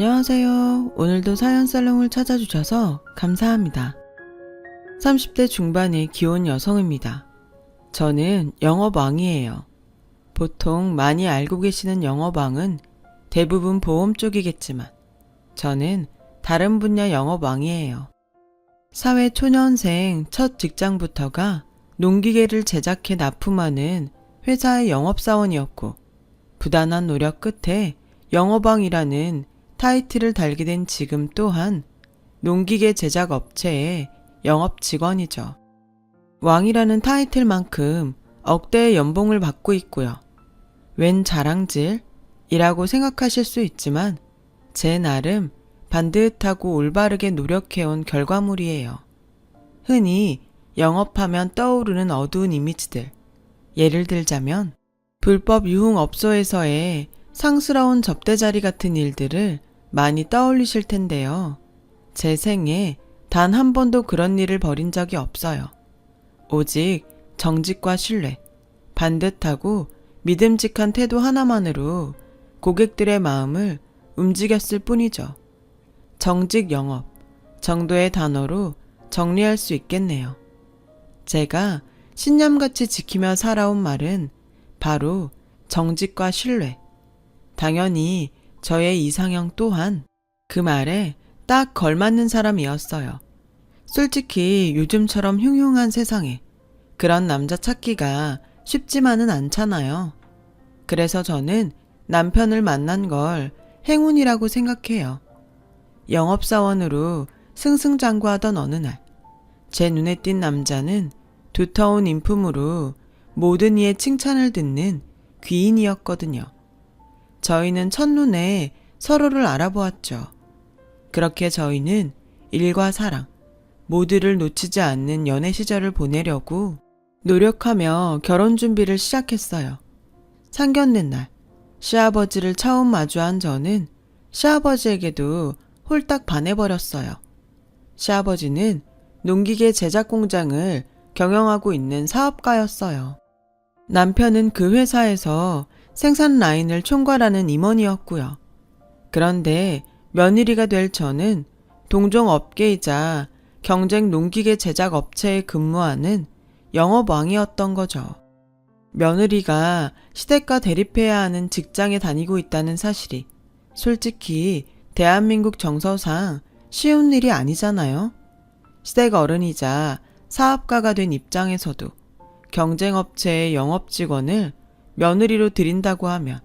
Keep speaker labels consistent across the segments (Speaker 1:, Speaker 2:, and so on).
Speaker 1: 안녕하세요. 오늘도 사연살롱을 찾아주셔서 감사합니다. 30대 중반의 귀여운 여성입니다. 저는 영업왕이에요. 보통 많이 알고 계시는 영업왕은 대부분 보험 쪽이겠지만 저는 다른 분야 영업왕이에요. 사회 초년생 첫 직장부터가 농기계를 제작해 납품하는 회사의 영업사원이었고 부단한 노력 끝에 영업왕이라는 타이틀을 달게 된 지금 또한 농기계 제작 업체의 영업 직원이죠. 왕이라는 타이틀만큼 억대의 연봉을 받고 있고요. 웬 자랑질이라고 생각하실 수 있지만 제 나름 반듯하고 올바르게 노력해온 결과물이에요. 흔히 영업하면 떠오르는 어두운 이미지들. 예를 들자면 불법 유흥업소에서의 상스러운 접대자리 같은 일들을 많이 떠올리실 텐데요. 제 생에 단 한 번도 그런 일을 벌인 적이 없어요. 오직 정직과 신뢰, 반듯하고 믿음직한 태도 하나만으로 고객들의 마음을 움직였을 뿐이죠. 정직 영업 정도의 단어로 정리할 수 있겠네요. 제가 신념같이 지키며 살아온 말은 바로 정직과 신뢰. 당연히 저의 이상형 또한 그 말에 딱 걸맞는 사람이었어요. 솔직히 요즘처럼 흉흉한 세상에 그런 남자 찾기가 쉽지만은 않잖아요. 그래서 저는 남편을 만난 걸 행운이라고 생각해요. 영업사원으로 승승장구하던 어느 날, 제 눈에 띈 남자는 두터운 인품으로 모든 이의 칭찬을 듣는 귀인이었거든요. 저희는 첫눈에 서로를 알아보았죠. 그렇게 저희는 일과 사랑, 모두를 놓치지 않는 연애 시절을 보내려고 노력하며 결혼 준비를 시작했어요. 상견례 날, 시아버지를 처음 마주한 저는 시아버지에게도 홀딱 반해버렸어요. 시아버지는 농기계 제작 공장을 경영하고 있는 사업가였어요. 남편은 그 회사에서 생산 라인을 총괄하는 임원이었고요. 그런데 며느리가 될 저는 동종 업계이자 경쟁 농기계 제작 업체에 근무하는 영업왕이었던 거죠. 며느리가 시댁과 대립해야 하는 직장에 다니고 있다는 사실이 솔직히 대한민국 정서상 쉬운 일이 아니잖아요. 시댁 어른이자 사업가가 된 입장에서도 경쟁업체의 영업직원을 며느리로 들인다고 하면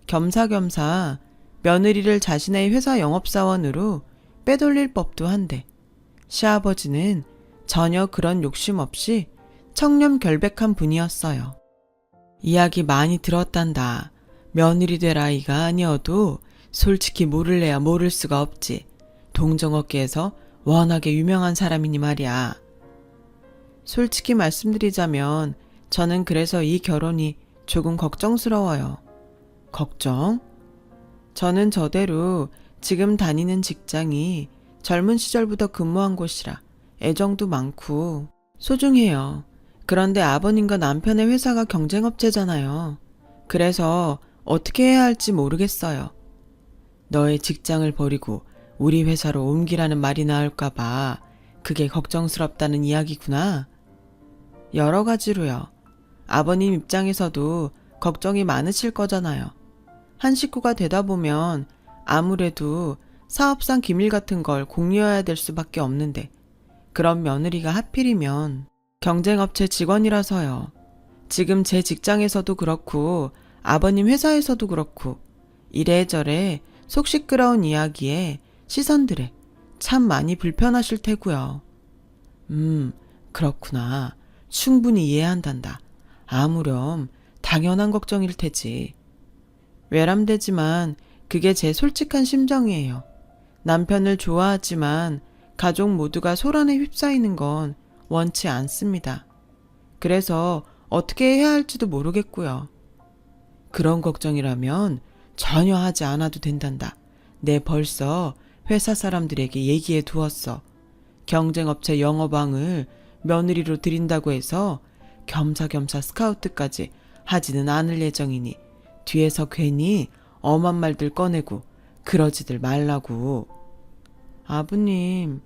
Speaker 1: 겸사겸사 며느리를 자신의 회사 영업사원으로 빼돌릴 법도 한데 시아버지는 전혀 그런 욕심 없이 청렴결백한 분이었어요. 이야기 많이 들었단다. 며느리 될 아이가 아니어도 솔직히 모를래야 모를 수가 없지. 동종업계에서 워낙에 유명한 사람이니 말이야. 솔직히 말씀드리자면 저는 그래서 이 결혼이 조금 걱정스러워요. 걱정? 저는 저대로 지금 다니는 직장이 젊은 시절부터 근무한 곳이라 애정도 많고 소중해요. 그런데 아버님과 남편의 회사가 경쟁업체잖아요. 그래서 어떻게 해야 할지 모르겠어요. 너의 직장을 버리고 우리 회사로 옮기라는 말이 나올까봐 그게 걱정스럽다는 이야기구나. 여러 가지로요. 아버님 입장에서도 걱정이 많으실 거잖아요. 한 식구가 되다 보면 아무래도 사업상 기밀 같은 걸 공유해야 될 수밖에 없는데 그런 며느리가 하필이면 경쟁업체 직원이라서요. 지금 제 직장에서도 그렇고 아버님 회사에서도 그렇고 이래저래 속 시끄러운 이야기에 시선들에 참 많이 불편하실 테고요. 그렇구나. 충분히 이해한단다. 아무렴 당연한 걱정일 테지. 외람되지만 그게 제 솔직한 심정이에요. 남편을 좋아하지만 가족 모두가 소란에 휩싸이는 건 원치 않습니다. 그래서 어떻게 해야 할지도 모르겠고요. 그런 걱정이라면 전혀 하지 않아도 된단다. 내 벌써 회사 사람들에게 얘기해 두었어. 경쟁업체 영업왕을 며느리로 들인다고 해서 겸사겸사 스카우트까지 하지는 않을 예정이니 뒤에서 괜히 엄한 말들 꺼내고 그러지들 말라고. 아버님,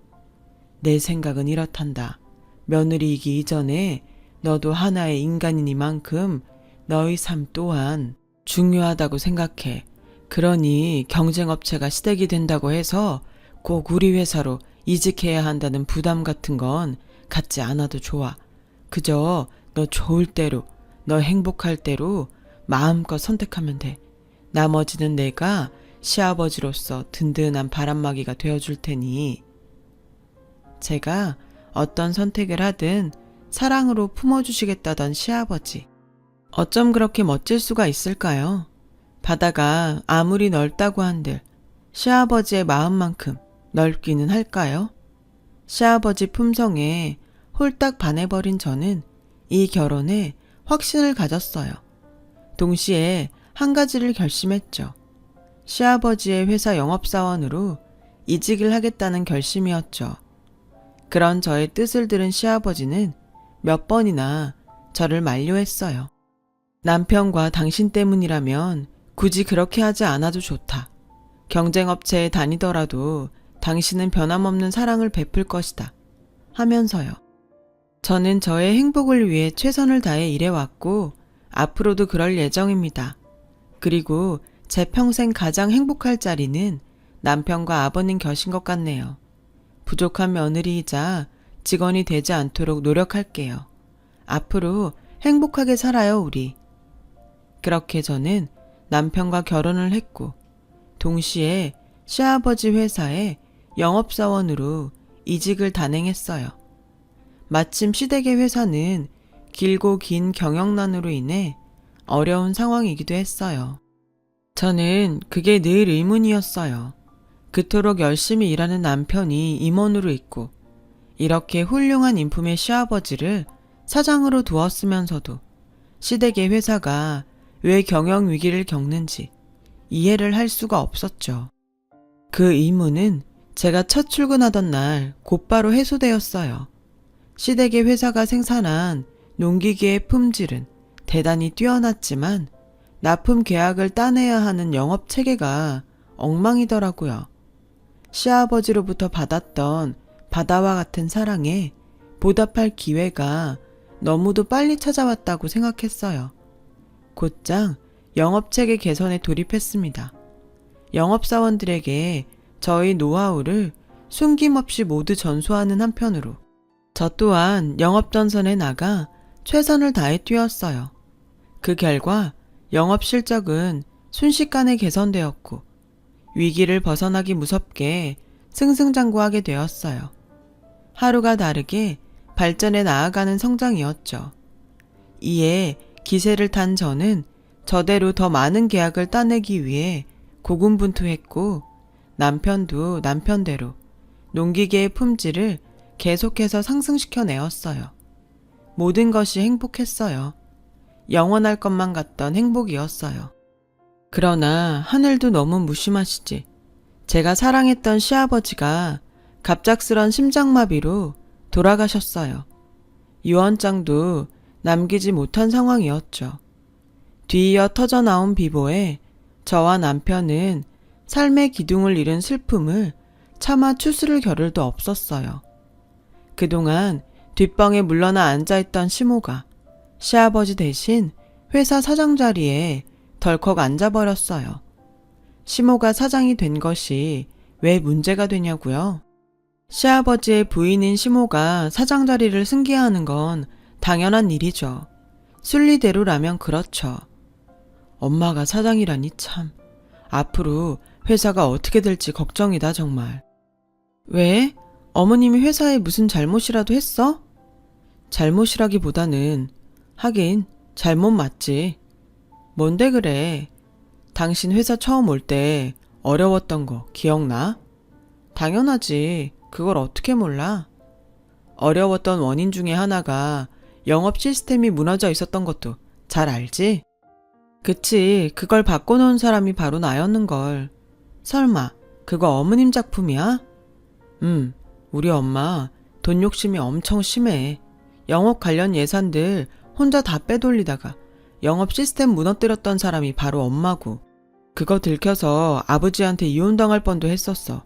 Speaker 1: 내 생각은 이렇단다. 며느리이기 이전에 너도 하나의 인간이니만큼 너의 삶 또한 중요하다고 생각해. 그러니 경쟁업체가 시댁이 된다고 해서 꼭 우리 회사로 이직해야 한다는 부담 같은 건 갖지 않아도 좋아. 그저 너 좋을 대로, 너 행복할 대로 마음껏 선택하면 돼. 나머지는 내가 시아버지로서 든든한 바람막이가 되어줄 테니. 제가 어떤 선택을 하든 사랑으로 품어주시겠다던 시아버지. 어쩜 그렇게 멋질 수가 있을까요? 바다가 아무리 넓다고 한들 시아버지의 마음만큼 넓기는 할까요? 시아버지 품성에 홀딱 반해버린 저는 이 결혼에 확신을 가졌어요. 동시에 한 가지를 결심했죠. 시아버지의 회사 영업사원으로 이직을 하겠다는 결심이었죠. 그런 저의 뜻을 들은 시아버지는 몇 번이나 저를 만류했어요. 남편과 당신 때문이라면 굳이 그렇게 하지 않아도 좋다. 경쟁업체에 다니더라도 당신은 변함없는 사랑을 베풀 것이다. 하면서요. 저는 저의 행복을 위해 최선을 다해 일해왔고 앞으로도 그럴 예정입니다. 그리고 제 평생 가장 행복할 자리는 남편과 아버님 곁인 것 같네요. 부족한 며느리이자 직원이 되지 않도록 노력할게요. 앞으로 행복하게 살아요, 우리. 그렇게 저는 남편과 결혼을 했고 동시에 시아버지 회사에 영업사원으로 이직을 단행했어요. 마침 시댁의 회사는 길고 긴 경영난으로 인해 어려운 상황이기도 했어요. 저는 그게 늘 의문이었어요. 그토록 열심히 일하는 남편이 임원으로 있고 이렇게 훌륭한 인품의 시아버지를 사장으로 두었으면서도 시댁의 회사가 왜 경영 위기를 겪는지 이해를 할 수가 없었죠. 그 의문은 제가 첫 출근하던 날 곧바로 해소되었어요. 시댁의 회사가 생산한 농기계의 품질은 대단히 뛰어났지만 납품 계약을 따내야 하는 영업 체계가 엉망이더라고요. 시아버지로부터 받았던 바다와 같은 사랑에 보답할 기회가 너무도 빨리 찾아왔다고 생각했어요. 곧장 영업체계 개선에 돌입했습니다. 영업사원들에게 저희 노하우를 숨김없이 모두 전수하는 한편으로 저 또한 영업전선에 나가 최선을 다해 뛰었어요. 그 결과 영업 실적은 순식간에 개선되었고 위기를 벗어나기 무섭게 승승장구하게 되었어요. 하루가 다르게 발전해 나아가는 성장이었죠. 이에 기세를 탄 저는 저대로 더 많은 계약을 따내기 위해 고군분투했고 남편도 남편대로 농기계의 품질을 계속해서 상승시켜 내었어요. 모든 것이 행복했어요. 영원할 것만 같던 행복이었어요. 그러나 하늘도 너무 무심하시지. 제가 사랑했던 시아버지가 갑작스런 심장마비로 돌아가셨어요. 유언장도 남기지 못한 상황이었죠. 뒤이어 터져나온 비보에 저와 남편은 삶의 기둥을 잃은 슬픔을 차마 추스를 겨를도 없었어요. 그동안 뒷방에 물러나 앉아있던 시모가 시아버지 대신 회사 사장 자리에 덜컥 앉아버렸어요. 시모가 사장이 된 것이 왜 문제가 되냐고요? 시아버지의 부인인 시모가 사장 자리를 승계하는 건 당연한 일이죠. 순리대로라면 그렇죠. 엄마가 사장이라니 참. 앞으로 회사가 어떻게 될지 걱정이다 정말. 왜? 어머님이 회사에 무슨 잘못이라도 했어? 잘못이라기보다는 하긴 잘못 맞지. 뭔데 그래? 당신 회사 처음 올 때 어려웠던 거 기억나? 당연하지. 그걸 어떻게 몰라? 어려웠던 원인 중에 하나가 영업 시스템이 무너져 있었던 것도 잘 알지? 그치, 그걸 바꿔놓은 사람이 바로 나였는걸. 설마 그거 어머님 작품이야? 우리 엄마 돈 욕심이 엄청 심해. 영업 관련 예산들 혼자 다 빼돌리다가 영업 시스템 무너뜨렸던 사람이 바로 엄마고. 그거 들켜서 아버지한테 이혼당할 뻔도 했었어.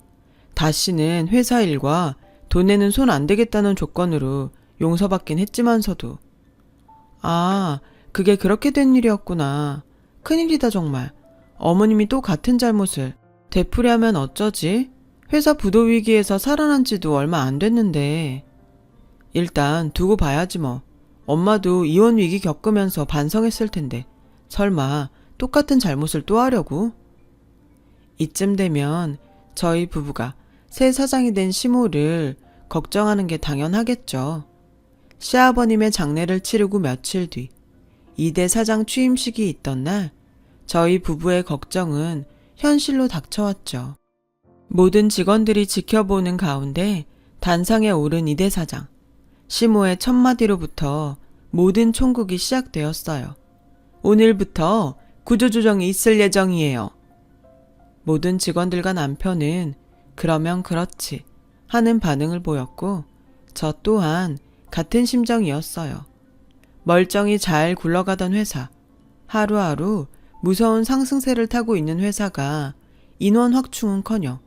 Speaker 1: 다시는 회사 일과 돈에는 손 안 대겠다는 조건으로 용서받긴 했지만서도. 아, 그게 그렇게 된 일이었구나. 큰일이다 정말. 어머님이 또 같은 잘못을 되풀이하면 어쩌지? 회사 부도 위기에서 살아난 지도 얼마 안 됐는데. 일단 두고 봐야지 뭐. 엄마도 이혼 위기 겪으면서 반성했을 텐데 설마 똑같은 잘못을 또 하려고? 이쯤 되면 저희 부부가 새 사장이 된 시모를 걱정하는 게 당연하겠죠. 시아버님의 장례를 치르고 며칠 뒤 2대 사장 취임식이 있던 날 저희 부부의 걱정은 현실로 닥쳐왔죠. 모든 직원들이 지켜보는 가운데 단상에 오른 2대 사장. 시모의 첫마디로부터 모든 총국이 시작되었어요. 오늘부터 구조조정이 있을 예정이에요. 모든 직원들과 남편은 그러면 그렇지 하는 반응을 보였고 저 또한 같은 심정이었어요. 멀쩡히 잘 굴러가던 회사, 하루하루 무서운 상승세를 타고 있는 회사가 인원 확충은커녕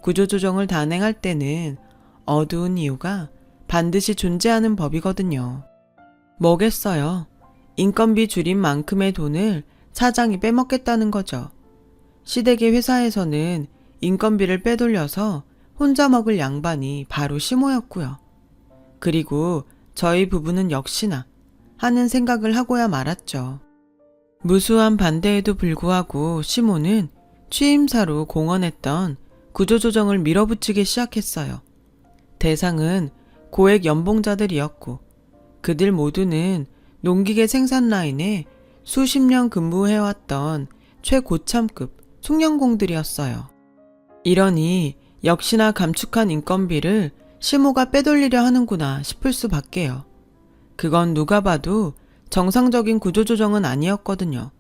Speaker 1: 구조조정을 단행할 때는 어두운 이유가 반드시 존재하는 법이거든요. 뭐겠어요. 인건비 줄인 만큼의 돈을 사장이 빼먹겠다는 거죠. 시댁의 회사에서는 인건비를 빼돌려서 혼자 먹을 양반이 바로 시모였고요. 그리고 저희 부부는 역시나 하는 생각을 하고야 말았죠. 무수한 반대에도 불구하고 시모는 취임사로 공언했던 구조조정을 밀어붙이기 시작했어요. 대상은 고액 연봉자들이었고 그들 모두는 농기계 생산 라인에 수십 년 근무해왔던 최고참급 숙련공들이었어요. 이러니 역시나 감축한 인건비를 시모가 빼돌리려 하는구나 싶을 수밖에요. 그건 누가 봐도 정상적인 구조조정은 아니었거든요.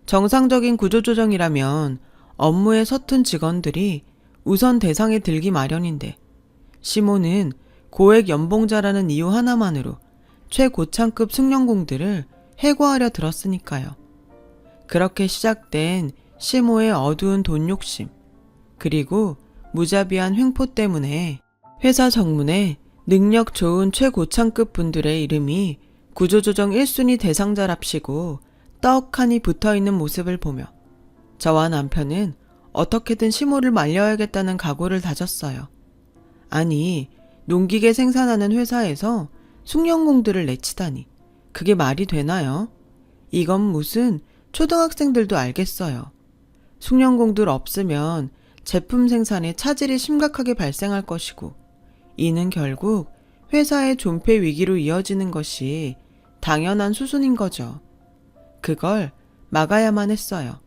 Speaker 1: 정상적인 구조조정이라면 업무에 서툰 직원들이 우선 대상에 들기 마련인데 시모는 고액 연봉자라는 이유 하나만으로 최고참급 숙련공들을 해고하려 들었으니까요. 그렇게 시작된 시모의 어두운 돈 욕심, 그리고 무자비한 횡포 때문에 회사 정문에 능력 좋은 최고참급 분들의 이름이 구조조정 1순위 대상자랍시고 떡하니 붙어있는 모습을 보며 저와 남편은 어떻게든 시모를 말려야겠다는 각오를 다졌어요. 아니, 농기계 생산하는 회사에서 숙련공들을 내치다니 그게 말이 되나요? 이건 무슨 초등학생들도 알겠어요. 숙련공들 없으면 제품 생산에 차질이 심각하게 발생할 것이고 이는 결국 회사의 존폐 위기로 이어지는 것이 당연한 수순인 거죠. 그걸 막아야만 했어요.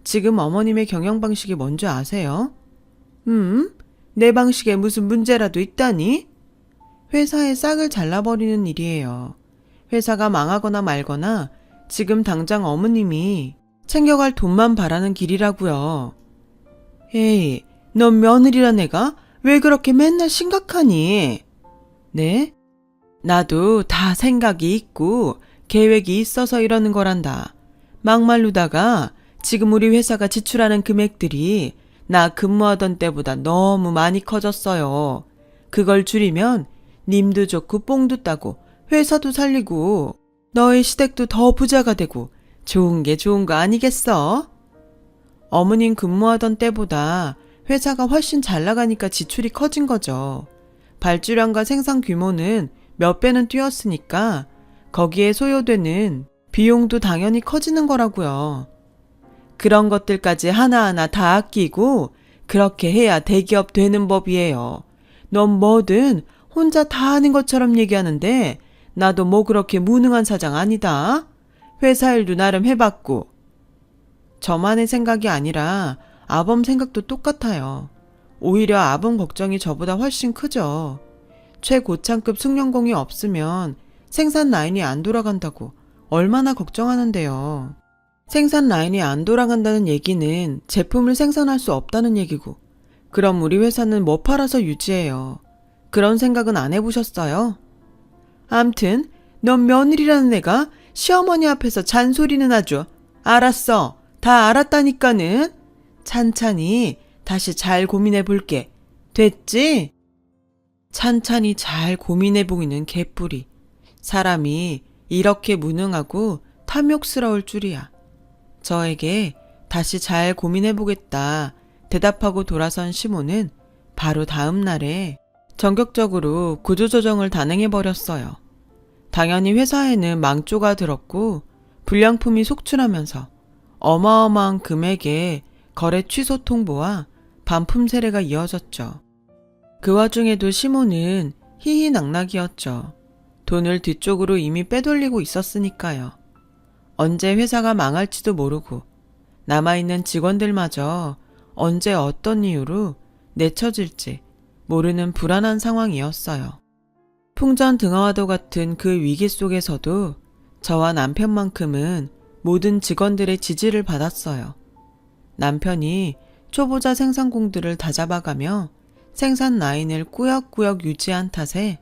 Speaker 1: 지금 어머님의 경영 방식이 뭔지 아세요? 내 방식에 무슨 문제라도 있다니? 회사의 싹을 잘라버리는 일이에요. 회사가 망하거나 말거나 지금 당장 어머님이 챙겨갈 돈만 바라는 길이라고요. 에이, 넌 며느리란 애가 왜 그렇게 맨날 심각하니? 네? 나도 다 생각이 있고 계획이 있어서 이러는 거란다. 막말로다가 지금 우리 회사가 지출하는 금액들이 나 근무하던 때보다 너무 많이 커졌어요. 그걸 줄이면 님도 좋고 뽕도 따고 회사도 살리고 너희 시댁도 더 부자가 되고 좋은 게 좋은 거 아니겠어? 어머님 근무하던 때보다 회사가 훨씬 잘 나가니까 지출이 커진 거죠. 발주량과 생산 규모는 몇 배는 뛰었으니까 거기에 소요되는 비용도 당연히 커지는 거라고요. 그런 것들까지 하나하나 다 아끼고 그렇게 해야 대기업 되는 법이에요. 넌 뭐든 혼자 다 하는 것처럼 얘기하는데 나도 뭐 그렇게 무능한 사장 아니다. 회사 일도 나름 해봤고. 저만의 생각이 아니라 아범 생각도 똑같아요. 오히려 아범 걱정이 저보다 훨씬 크죠. 최고참급 숙련공이 없으면 생산 라인이 안 돌아간다고 얼마나 걱정하는데요. 생산 라인이 안 돌아간다는 얘기는 제품을 생산할 수 없다는 얘기고 그럼 우리 회사는 뭐 팔아서 유지해요. 그런 생각은 안 해보셨어요? 암튼 넌 며느리라는 애가 시어머니 앞에서 잔소리는 아주 알았어. 다 알았다니까는. 찬찬히 다시 잘 고민해 볼게. 됐지? 찬찬히 잘 고민해 보이는 개뿔이. 사람이 이렇게 무능하고 탐욕스러울 줄이야. 저에게 다시 잘 고민해 보겠다 대답하고 돌아선 시모는 바로 다음 날에 전격적으로 구조조정을 단행해 버렸어요. 당연히 회사에는 망조가 들었고 불량품이 속출하면서 어마어마한 금액의 거래 취소 통보와 반품 세례가 이어졌죠. 그 와중에도 시모는 희희낙낙이었죠. 돈을 뒤쪽으로 이미 빼돌리고 있었으니까요. 언제 회사가 망할지도 모르고 남아있는 직원들마저 언제 어떤 이유로 내쳐질지 모르는 불안한 상황이었어요. 풍전등화와도 같은 그 위기 속에서도 저와 남편만큼은 모든 직원들의 지지를 받았어요. 남편이 초보자 생산공들을 다잡아가며 생산 라인을 꾸역꾸역 유지한 탓에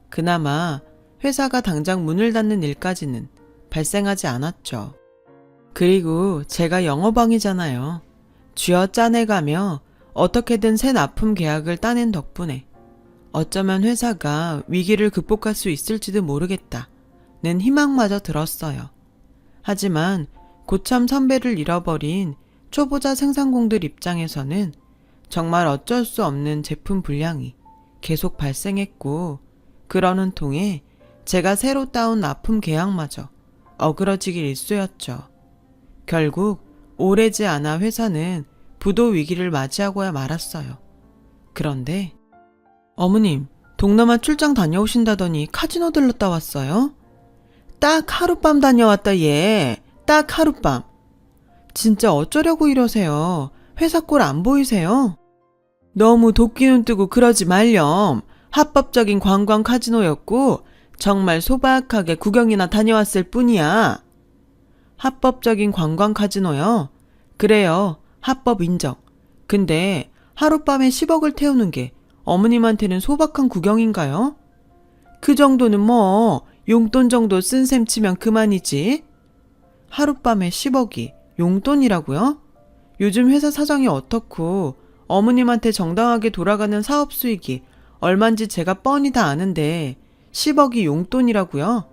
Speaker 1: 그나마 회사가 당장 문을 닫는 일까지는 발생하지 않았죠. 그리고 제가 영업왕이잖아요. 쥐어 짜내가며 어떻게든 새 납품 계약을 따낸 덕분에 어쩌면 회사가 위기를 극복할 수 있을지도 모르겠다는 희망마저 들었어요. 하지만 고참 선배를 잃어버린 초보자 생산공들 입장에서는 정말 어쩔 수 없는 제품 불량이 계속 발생했고, 그러는 통에 제가 새로 따온 납품 계약마저 어그러지길 일쑤였죠. 결국 오래지 않아 회사는 부도 위기를 맞이하고야 말았어요. 그런데 어머님, 동남아 출장 다녀오신다더니 카지노 들렀다 왔어요? 딱 하룻밤 다녀왔다 얘. 딱 하룻밤. 진짜 어쩌려고 이러세요? 회사 꼴 안 보이세요? 너무 도끼눈 뜨고 그러지 말렴. 합법적인 관광 카지노였고 정말 소박하게 구경이나 다녀왔을 뿐이야. 합법적인 관광 카지노요? 그래요. 합법 인정. 근데 하룻밤에 10억을 태우는 게 어머님한테는 소박한 구경인가요? 그 정도는 뭐 용돈 정도 쓴 셈 치면 그만이지. 하룻밤에 10억이 용돈이라고요? 요즘 회사 사정이 어떻고 어머님한테 정당하게 돌아가는 사업 수익이 얼만지 제가 뻔히 다 아는데 10억이 용돈이라고요?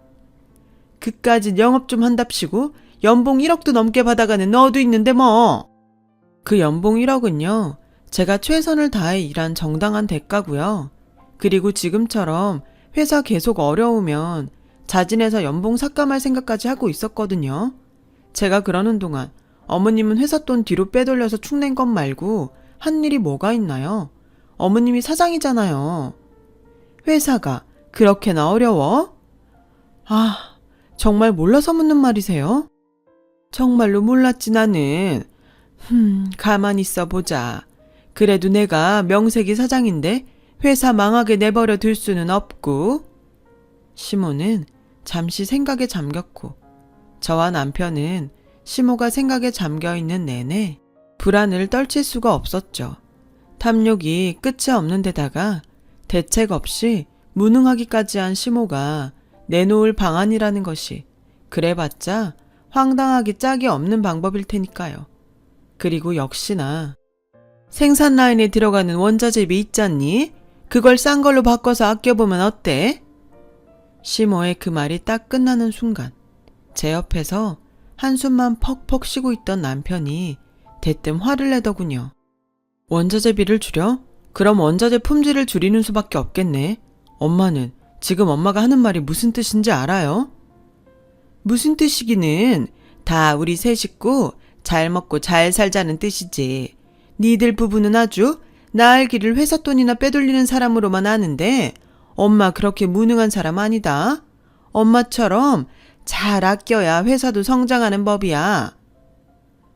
Speaker 1: 그까짓 영업 좀 한답시고 연봉 1억도 넘게 받아가는 너도 있는데 뭐. 그 연봉 1억은요. 제가 최선을 다해 일한 정당한 대가고요. 그리고 지금처럼 회사 계속 어려우면 자진해서 연봉 삭감할 생각까지 하고 있었거든요. 제가 그러는 동안 어머님은 회사 돈 뒤로 빼돌려서 축낸 것 말고 한 일이 뭐가 있나요? 어머님이 사장이잖아요. 회사가 그렇게나 어려워? 아, 정말 몰라서 묻는 말이세요? 정말로 몰랐지 나는. 가만히 있어 보자. 그래도 내가 명색이 사장인데 회사 망하게 내버려 둘 수는 없고. 시모는 잠시 생각에 잠겼고 저와 남편은 시모가 생각에 잠겨있는 내내 불안을 떨칠 수가 없었죠. 탐욕이 끝이 없는 데다가 대책 없이 무능하기까지 한 시모가 내놓을 방안이라는 것이 그래봤자 황당하기 짝이 없는 방법일 테니까요. 그리고 역시나 생산 라인에 들어가는 원자재비 있잖니? 그걸 싼 걸로 바꿔서 아껴보면 어때? 시모의 그 말이 딱 끝나는 순간 제 옆에서 한숨만 퍽퍽 쉬고 있던 남편이 대뜸 화를 내더군요. 원자재비를 줄여? 그럼 원자재 품질을 줄이는 수밖에 없겠네. 엄마는 지금 엄마가 하는 말이 무슨 뜻인지 알아요? 무슨 뜻이기는 다 우리 세 식구 잘 먹고 잘 살자는 뜻이지. 니들 부부는 아주 나을 길을 회사 돈이나 빼돌리는 사람으로만 아는데 엄마 그렇게 무능한 사람 아니다. 엄마처럼 잘 아껴야 회사도 성장하는 법이야.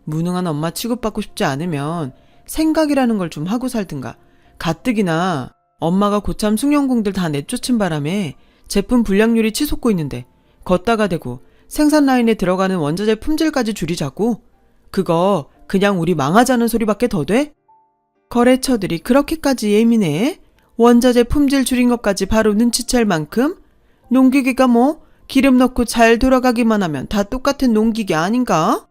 Speaker 1: 무능한 엄마 취급받고 싶지 않으면 생각이라는 걸 좀 하고 살든가. 가뜩이나 엄마가 고참 숭늉공들 다 내쫓은 바람에 제품 불량률이 치솟고 있는데 걷다가 대고 생산 라인에 들어가는 원자재 품질까지 줄이자고? 그거 그냥 우리 망하자는 소리밖에 더 돼? 거래처들이 그렇게까지 예민해? 원자재 품질 줄인 것까지 바로 눈치챌 만큼? 농기계가 뭐 기름 넣고 잘 돌아가기만 하면 다 똑같은 농기계 아닌가?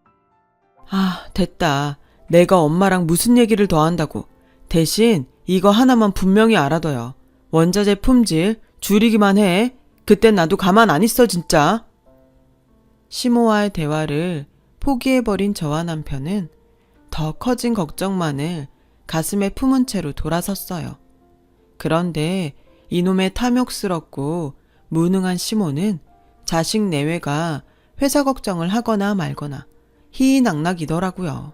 Speaker 1: 아, 됐다. 내가 엄마랑 무슨 얘기를 더 한다고. 대신 이거 하나만 분명히 알아둬요. 원자재 품질 줄이기만 해. 그땐 나도 가만 안 있어 진짜. 시모와의 대화를 포기해버린 저와 남편은 더 커진 걱정만을 가슴에 품은 채로 돌아섰어요. 그런데 이놈의 탐욕스럽고 무능한 시모는 자식 내외가 회사 걱정을 하거나 말거나 희희낙낙이더라고요.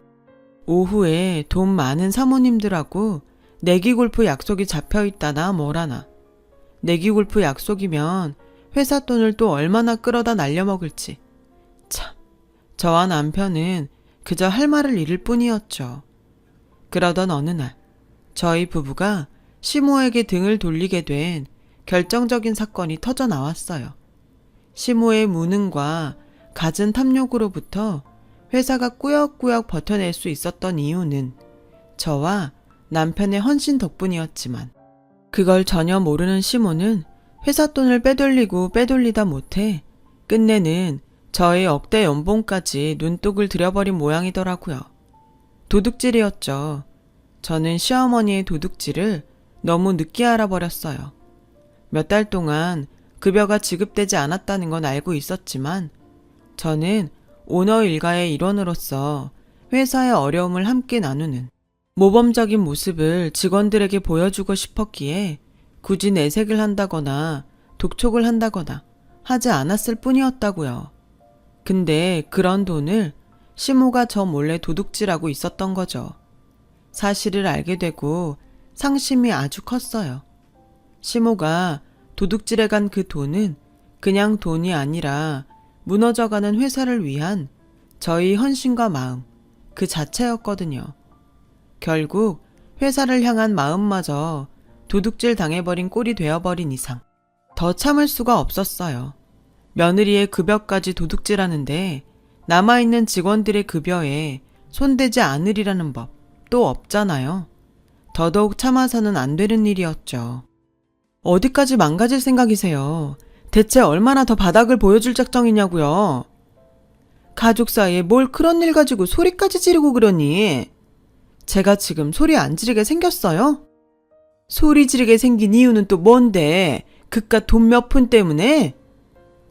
Speaker 1: 오후에 돈 많은 사모님들하고 내기골프 약속이 잡혀있다나 뭐라나. 내기골프 약속이면 회사 돈을 또 얼마나 끌어다 날려먹을지. 참, 저와 남편은 그저 할 말을 잃을 뿐이었죠. 그러던 어느 날 저희 부부가 시모에게 등을 돌리게 된 결정적인 사건이 터져 나왔어요. 시모의 무능과 갖은 탐욕으로부터 회사가 꾸역꾸역 버텨낼 수 있었던 이유는 저와 남편의 헌신 덕분이었지만 그걸 전혀 모르는 시모는 회사 돈을 빼돌리고 빼돌리다 못해 끝내는 저의 억대 연봉까지 눈독을 들여버린 모양이더라고요. 도둑질이었죠. 저는 시어머니의 도둑질을 너무 늦게 알아버렸어요. 몇 달 동안 급여가 지급되지 않았다는 건 알고 있었지만 저는 오너 일가의 일원으로서 회사의 어려움을 함께 나누는 모범적인 모습을 직원들에게 보여주고 싶었기에 굳이 내색을 한다거나 독촉을 한다거나 하지 않았을 뿐이었다고요. 근데 그런 돈을 시모가 저 몰래 도둑질하고 있었던 거죠. 사실을 알게 되고 상심이 아주 컸어요. 시모가 도둑질해 간 그 돈은 그냥 돈이 아니라 무너져가는 회사를 위한 저희 헌신과 마음 그 자체였거든요. 결국 회사를 향한 마음마저 도둑질 당해버린 꼴이 되어버린 이상 더 참을 수가 없었어요. 며느리의 급여까지 도둑질하는데 남아있는 직원들의 급여에 손대지 않으리라는 법 또 없잖아요. 더더욱 참아서는 안 되는 일이었죠. 어디까지 망가질 생각이세요? 대체 얼마나 더 바닥을 보여줄 작정이냐고요? 가족 사이에 뭘 그런 일 가지고 소리까지 지르고 그러니? 제가 지금 소리 안 지르게 생겼어요? 소리 지르게 생긴 이유는 또 뭔데? 그깟 돈 몇 푼 때문에?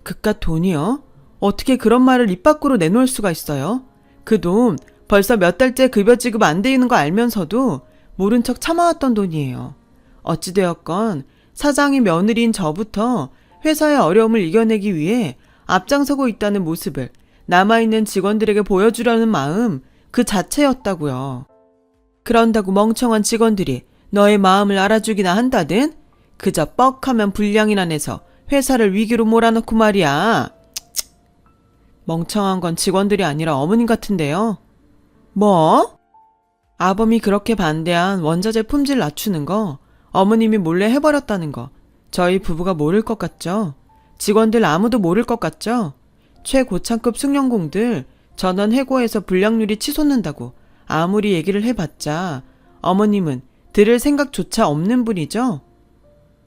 Speaker 1: 그깟 돈이요? 어떻게 그런 말을 입 밖으로 내놓을 수가 있어요? 그 돈 벌써 몇 달째 급여 지급 안 되는 거 알면서도 모른 척 참아왔던 돈이에요. 어찌되었건 사장이 며느리인 저부터 회사의 어려움을 이겨내기 위해 앞장서고 있다는 모습을 남아있는 직원들에게 보여주려는 마음 그 자체였다고요. 그런다고 멍청한 직원들이 너의 마음을 알아주기나 한다든? 그저 뻑하면 분량이나 내서 회사를 위기로 몰아넣고 말이야. 멍청한 건 직원들이 아니라 어머님 같은데요. 뭐? 아범이 그렇게 반대한 원자재 품질 낮추는 거 어머님이 몰래 해버렸다는 거 저희 부부가 모를 것 같죠? 직원들 아무도 모를 것 같죠? 최고창급 승용공들 전원 해고해서 불량률이 치솟는다고 아무리 얘기를 해봤자 어머님은 들을 생각조차 없는 분이죠?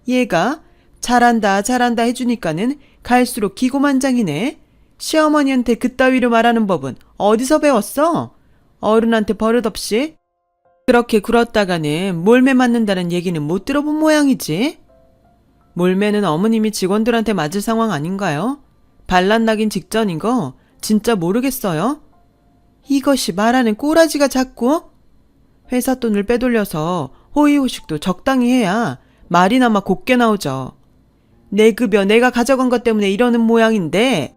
Speaker 1: 얘가 잘한다 잘한다 해주니까는 갈수록 기고만장이네. 시어머니한테 그따위로 말하는 법은 어디서 배웠어? 어른한테 버릇없이? 그렇게 굴었다가는 몰매 맞는다는 얘기는 못 들어본 모양이지. 몰매는 어머님이 직원들한테 맞을 상황 아닌가요? 반란나긴 직전인 거 진짜 모르겠어요? 이것이 말하는 꼬라지가 작고? 회사 돈을 빼돌려서 호의호식도 적당히 해야 말이나마 곱게 나오죠. 내 급여 내가 가져간 것 때문에 이러는 모양인데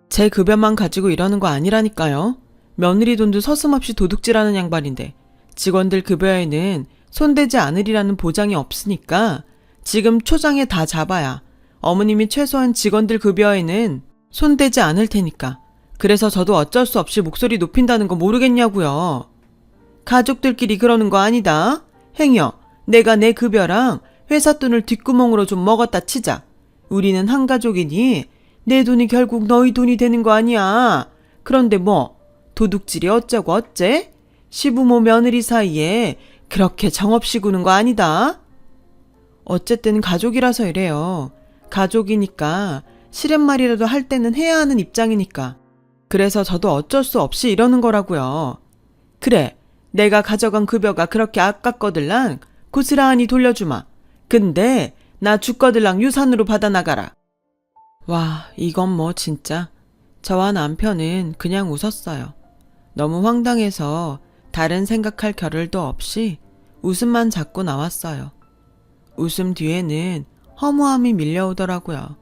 Speaker 1: 제 급여만 가지고 이러는 거 아니라니까요. 며느리 돈도 서슴없이 도둑질하는 양반인데 직원들 급여에는 손대지 않으리라는 보장이 없으니까 지금 초장에 다 잡아야 어머님이 최소한 직원들 급여에는 손대지 않을 테니까 그래서 저도 어쩔 수 없이 목소리 높인다는 거 모르겠냐고요. 가족들끼리 그러는 거 아니다. 행여 내가 내 급여랑 회사 돈을 뒷구멍으로 좀 먹었다 치자. 우리는 한 가족이니 내 돈이 결국 너희 돈이 되는 거 아니야. 그런데 뭐 도둑질이 어쩌고 어째? 시부모 며느리 사이에 그렇게 정없이 구는 거 아니다. 어쨌든 가족이라서 이래요. 가족이니까 싫은 말이라도 할 때는 해야 하는 입장이니까. 그래서 저도 어쩔 수 없이 이러는 거라고요. 그래, 내가 가져간 급여가 그렇게 아깝거들랑 고스란히 돌려주마. 근데 나 주거들랑 유산으로 받아나가라. 와, 이건 뭐 진짜. 저와 남편은 그냥 웃었어요. 너무 황당해서 다른 생각할 겨를도 없이 웃음만 자꾸 나왔어요. 웃음 뒤에는 허무함이 밀려오더라고요.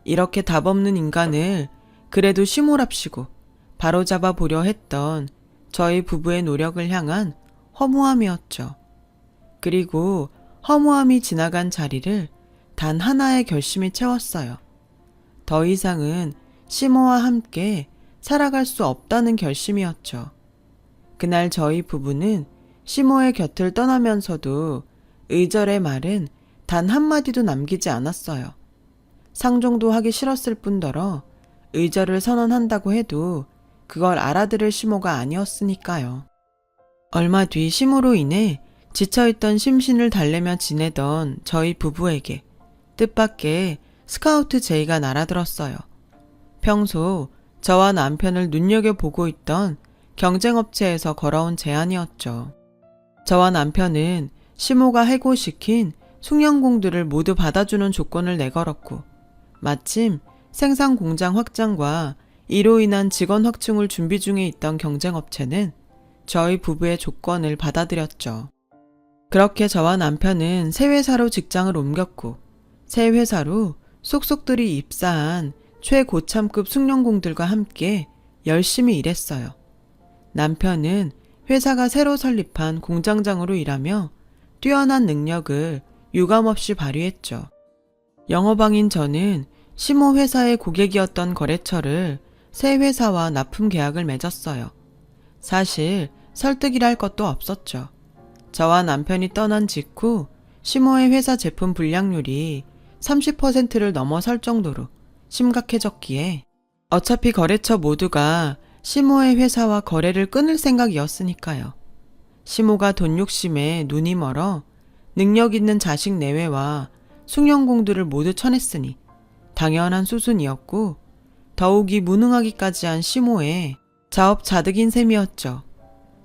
Speaker 1: 이렇게 답없는 인간을 그래도 시몰합시고 바로잡아 보려 했던 저희 부부의 노력을 향한 허무함이었죠. 그리고 허무함이 지나간 자리를 단 하나의 결심이 채웠어요. 더 이상은 시모와 함께 살아갈 수 없다는 결심이었죠. 그날 저희 부부는 시모의 곁을 떠나면서도 의절의 말은 단 한마디도 남기지 않았어요. 상종도 하기 싫었을 뿐더러 의절을 선언한다고 해도 그걸 알아들을 시모가 아니었으니까요. 얼마 뒤 시모로 인해 지쳐있던 심신을 달래며 지내던 저희 부부에게 뜻밖의 스카우트 제의가 날아들었어요. 평소 저와 남편을 눈여겨보고 있던 경쟁업체에서 걸어온 제안이었죠. 저와 남편은 시모가 해고시킨 숭늉공들을 모두 받아주는 조건을 내걸었고 마침 생산 공장 확장과 이로 인한 직원 확충을 준비 중에 있던 경쟁업체는 저희 부부의 조건을 받아들였죠. 그렇게 저와 남편은 새 회사로 직장을 옮겼고 새 회사로 속속들이 입사한 최고참급 숭늉공들과 함께 열심히 일했어요. 남편은 회사가 새로 설립한 공장장으로 일하며 뛰어난 능력을 유감없이 발휘했죠. 영업왕인 저는 시모 회사의 고객이었던 거래처를 새 회사와 납품 계약을 맺었어요. 사실 설득이랄 것도 없었죠. 저와 남편이 떠난 직후 시모의 회사 제품 불량률이 30%를 넘어설 정도로 심각해졌기에 어차피 거래처 모두가 시모의 회사와 거래를 끊을 생각이었으니까요. 시모가 돈 욕심에 눈이 멀어 능력 있는 자식 내외와 숭늉공들을 모두 쳐냈으니 당연한 수순이었고 더욱이 무능하기까지 한 시모의 자업자득인 셈이었죠.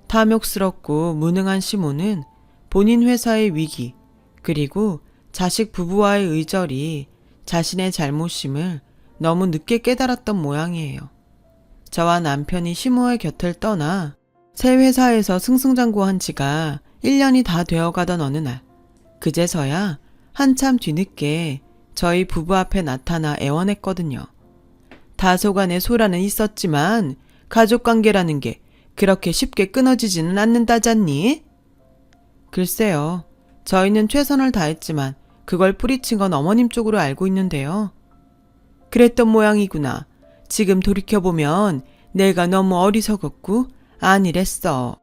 Speaker 1: 탐욕스럽고 무능한 시모는 본인 회사의 위기 그리고 자식 부부와의 의절이 자신의 잘못임을 너무 늦게 깨달았던 모양이에요. 저와 남편이 시모의 곁을 떠나 새 회사에서 승승장구한 지가 1년이 다 되어가던 어느 날 그제서야 한참 뒤늦게 저희 부부 앞에 나타나 애원했거든요. 다소간의 소란은 있었지만 가족관계라는 게 그렇게 쉽게 끊어지지는 않는다잖니? 글쎄요. 저희는 최선을 다했지만 그걸 뿌리친 건 어머님 쪽으로 알고 있는데요. 그랬던 모양이구나. 지금 돌이켜보면 내가 너무 어리석었고 안일했어.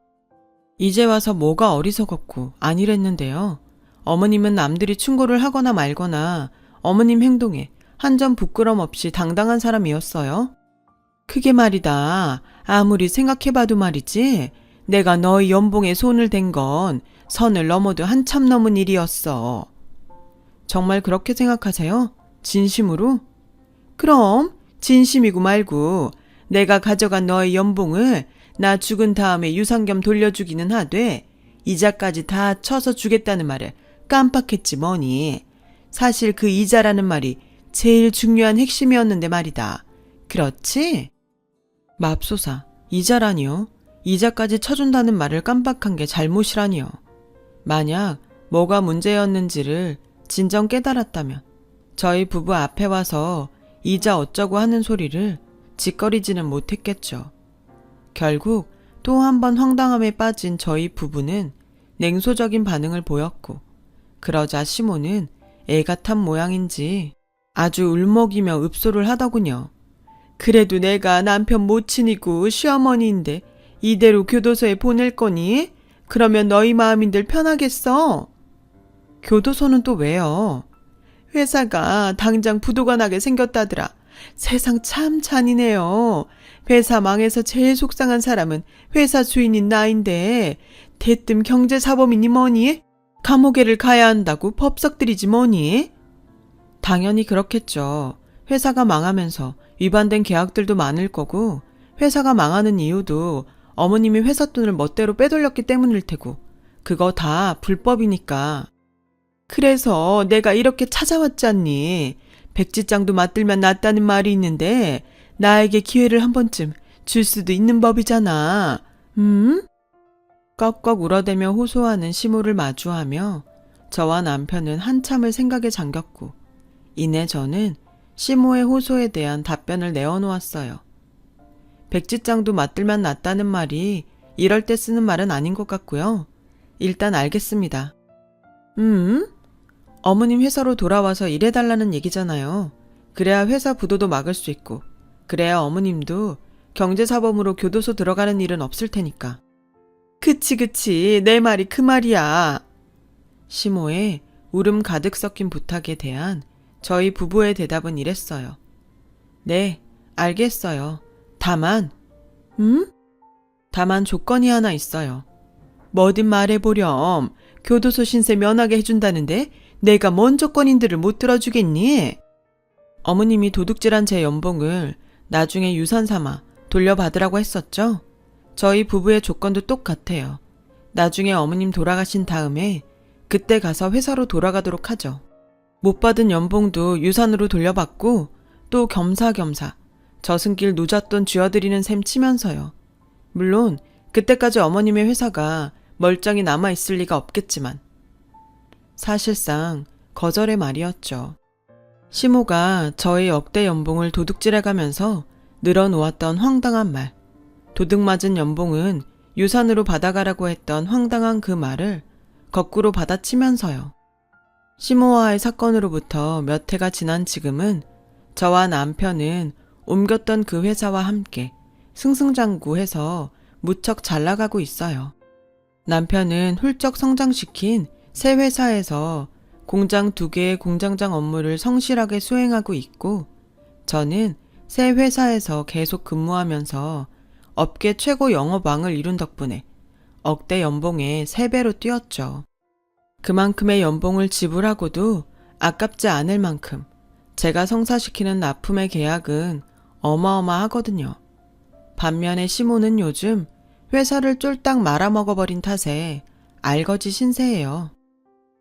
Speaker 1: 이제 와서 뭐가 어리석었고 안일했는데요. 어머님은 남들이 충고를 하거나 말거나 어머님 행동에 한 점 부끄럼 없이 당당한 사람이었어요. 그게 말이다. 아무리 생각해봐도 말이지. 내가 너희 연봉에 손을 댄 건 선을 넘어도 한참 넘은 일이었어. 정말 그렇게 생각하세요? 진심으로? 그럼 진심이고 말고 내가 가져간 너의 연봉을 나 죽은 다음에 유상겸 돌려주기는 하되 이자까지 다 쳐서 주겠다는 말을 깜빡했지 뭐니. 사실 그 이자라는 말이 제일 중요한 핵심이었는데 말이다. 그렇지? 맙소사, 이자라니요? 이자까지 쳐준다는 말을 깜빡한 게 잘못이라니요. 만약 뭐가 문제였는지를 진정 깨달았다면 저희 부부 앞에 와서 이자 어쩌고 하는 소리를 짓거리지는 못했겠죠. 결국 또 한 번 황당함에 빠진 저희 부부는 냉소적인 반응을 보였고 그러자 시모는 애가 탄 모양인지 아주 울먹이며 읍소를 하더군요. 그래도 내가 남편 모친이고 시어머니인데 이대로 교도소에 보낼 거니? 그러면 너희 마음인들 편하겠어? 교도소는 또 왜요? 회사가 당장 부도가 나게 생겼다더라. 세상 참 잔인해요. 회사 망해서 제일 속상한 사람은 회사 주인인 나인데 대뜸 경제사범이니 뭐니? 감옥에를 가야 한다고 법석들이지 뭐니? 당연히 그렇겠죠. 회사가 망하면서 위반된 계약들도 많을 거고 회사가 망하는 이유도 어머님이 회사 돈을 멋대로 빼돌렸기 때문일 테고, 그거 다 불법이니까. 그래서 내가 이렇게 찾아왔잖니. 백지장도 맞들면 낫다는 말이 있는데 나에게 기회를 한 번쯤 줄 수도 있는 법이잖아. 꺽꺽 울어대며 호소하는 시모를 마주하며 저와 남편은 한참을 생각에 잠겼고, 이내 저는 시모의 호소에 대한 답변을 내어놓았어요. 백지장도 맞들면 낫다는 말이 이럴 때 쓰는 말은 아닌 것 같고요. 일단 알겠습니다. 어머님 회사로 돌아와서 일해달라는 얘기잖아요. 그래야 회사 부도도 막을 수 있고, 그래야 어머님도 경제사범으로 교도소 들어가는 일은 없을 테니까. 그치, 내 말이 그 말이야. 시모의 울음 가득 섞인 부탁에 대한 저희 부부의 대답은 이랬어요. 네, 알겠어요. 다만, 다만 조건이 하나 있어요. 뭐든 말해보렴. 교도소 신세 면하게 해준다는데 내가 뭔 조건인들을 못 들어주겠니? 어머님이 도둑질한 제 연봉을 나중에 유산 삼아 돌려받으라고 했었죠? 저희 부부의 조건도 똑같아요. 나중에 어머님 돌아가신 다음에 그때 가서 회사로 돌아가도록 하죠. 못 받은 연봉도 유산으로 돌려받고 또 겸사겸사 저승길 노잣돈 쥐어드리는 셈 치면서요. 물론 그때까지 어머님의 회사가 멀쩡히 남아있을 리가 없겠지만 사실상 거절의 말이었죠. 시모가 저의 역대 연봉을 도둑질해가면서 늘어놓았던 황당한 말, 도둑맞은 연봉은 유산으로 받아가라고 했던 황당한 그 말을 거꾸로 받아치면서요. 시모와의 사건으로부터 몇 해가 지난 지금은 저와 남편은 옮겼던 그 회사와 함께 승승장구해서 무척 잘 나가고 있어요. 남편은 훌쩍 성장시킨 새 회사에서 공장 2개의 공장장 업무를 성실하게 수행하고 있고, 저는 새 회사에서 계속 근무하면서 업계 최고 영업왕을 이룬 덕분에 억대 연봉에 3배로 뛰었죠. 그만큼의 연봉을 지불하고도 아깝지 않을 만큼 제가 성사시키는 납품의 계약은 어마어마하거든요. 반면에 시모는 요즘 회사를 쫄딱 말아먹어버린 탓에 알거지 신세예요.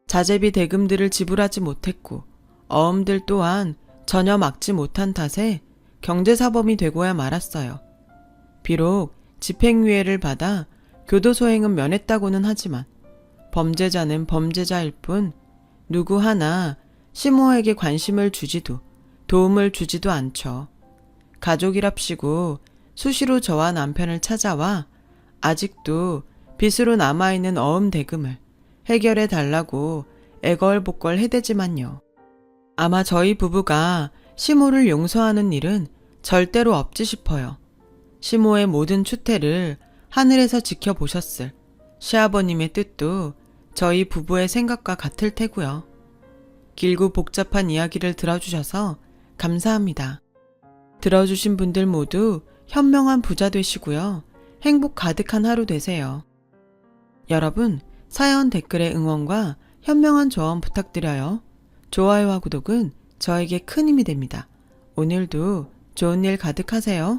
Speaker 1: 자재비 대금들을 지불하지 못했고 어음들 또한 전혀 막지 못한 탓에 경제사범이 되고야 말았어요. 비록 집행유예를 받아 교도소행은 면했다고는 하지만 범죄자는 범죄자일 뿐 누구 하나 시모에게 관심을 주지도 도움을 주지도 않죠. 가족이랍시고 수시로 저와 남편을 찾아와 아직도 빚으로 남아있는 어음 대금을 해결해 달라고 애걸복걸 해대지만요. 아마 저희 부부가 시모를 용서하는 일은 절대로 없지 싶어요. 시모의 모든 추태를 하늘에서 지켜보셨을 시아버님의 뜻도 저희 부부의 생각과 같을 테고요. 길고 복잡한 이야기를 들어주셔서 감사합니다. 들어주신 분들 모두 현명한 부자 되시고요. 행복 가득한 하루 되세요. 여러분, 사연 댓글에 응원과 현명한 조언 부탁드려요. 좋아요와 구독은 저에게 큰 힘이 됩니다. 오늘도 좋은 일 가득하세요.